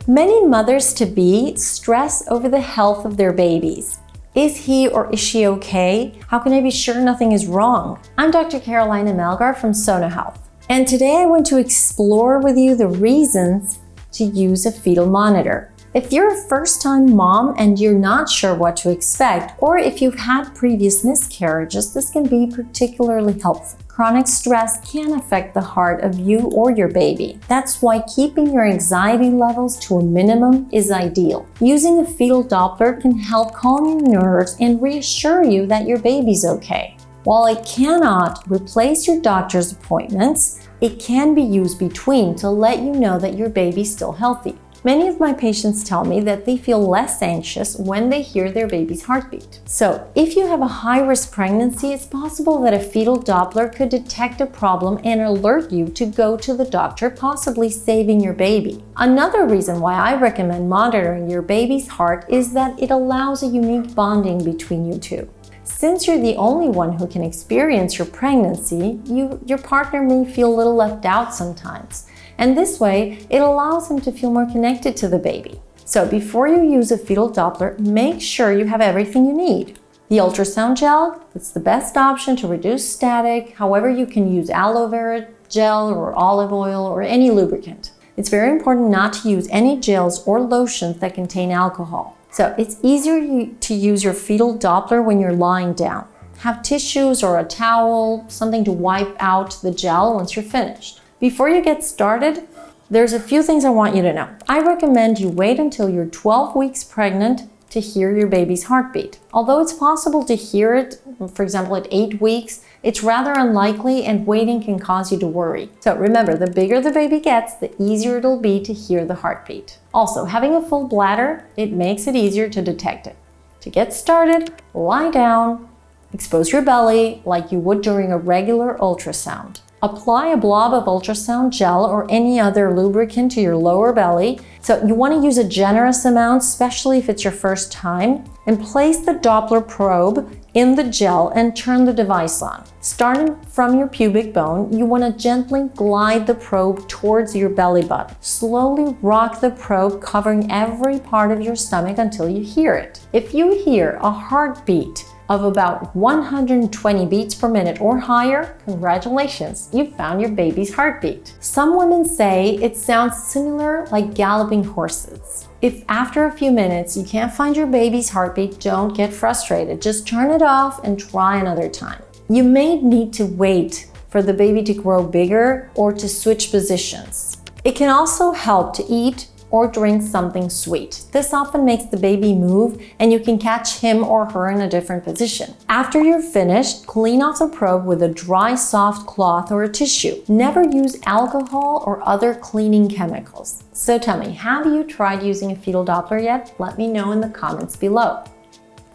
Many mothers-to-be stress over the health of their babies. Is he or is she okay? How can I be sure nothing is wrong? I'm Dr. Carolina Melgar from Sona Health, and today I want to explore with you the reasons to use a fetal monitor. If you're a first-time mom and you're not sure what to expect, or if you've had previous miscarriages, this can be particularly helpful. Chronic stress can affect the heart of you or your baby. That's why keeping your anxiety levels to a minimum is ideal. Using a fetal Doppler can help calm your nerves and reassure you that your baby's okay. While it cannot replace your doctor's appointments, it can be used between to let you know that your baby's still healthy. Many of my patients tell me that they feel less anxious when they hear their baby's heartbeat. So, if you have a high-risk pregnancy, it's possible that a fetal Doppler could detect a problem and alert you to go to the doctor, possibly saving your baby. Another reason why I recommend monitoring your baby's heart is that it allows a unique bonding between you two. Since you're the only one who can experience your pregnancy, your partner may feel a little left out sometimes. And this way, it allows him to feel more connected to the baby. So before you use a fetal Doppler, make sure you have everything you need. The ultrasound gel, it's the best option to reduce static. However, you can use aloe vera gel or olive oil or any lubricant. It's very important not to use any gels or lotions that contain alcohol. So it's easier to use your fetal Doppler when you're lying down. Have tissues or a towel, something to wipe out the gel once you're finished. Before you get started, there's a few things I want you to know. I recommend you wait until you're 12 weeks pregnant to hear your baby's heartbeat. Although it's possible to hear it, for example, at 8 weeks, it's rather unlikely and waiting can cause you to worry. So remember, the bigger the baby gets, the easier it'll be to hear the heartbeat. Also, having a full bladder, it makes it easier to detect it. To get started, lie down, expose your belly like you would during a regular ultrasound. Apply a blob of ultrasound gel or any other lubricant to your lower belly. So you want to use a generous amount, especially if it's your first time, and place the Doppler probe in the gel and turn the device on. Starting from your pubic bone, you want to gently glide the probe towards your belly button. Slowly rock the probe, covering every part of your stomach until you hear it. If you hear a heartbeat of about 120 beats per minute or higher, congratulations, you found your baby's heartbeat. Some women say it sounds similar like galloping horses. If after a few minutes you can't find your baby's heartbeat, don't get frustrated. Just turn it off and try another time. You may need to wait for the baby to grow bigger or to switch positions. It can also help to eat or drink something sweet. This often makes the baby move and you can catch him or her in a different position. After you're finished, clean off the probe with a dry, soft cloth or a tissue. Never use alcohol or other cleaning chemicals. So tell me, have you tried using a fetal Doppler yet? Let me know in the comments below.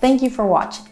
Thank you for watching.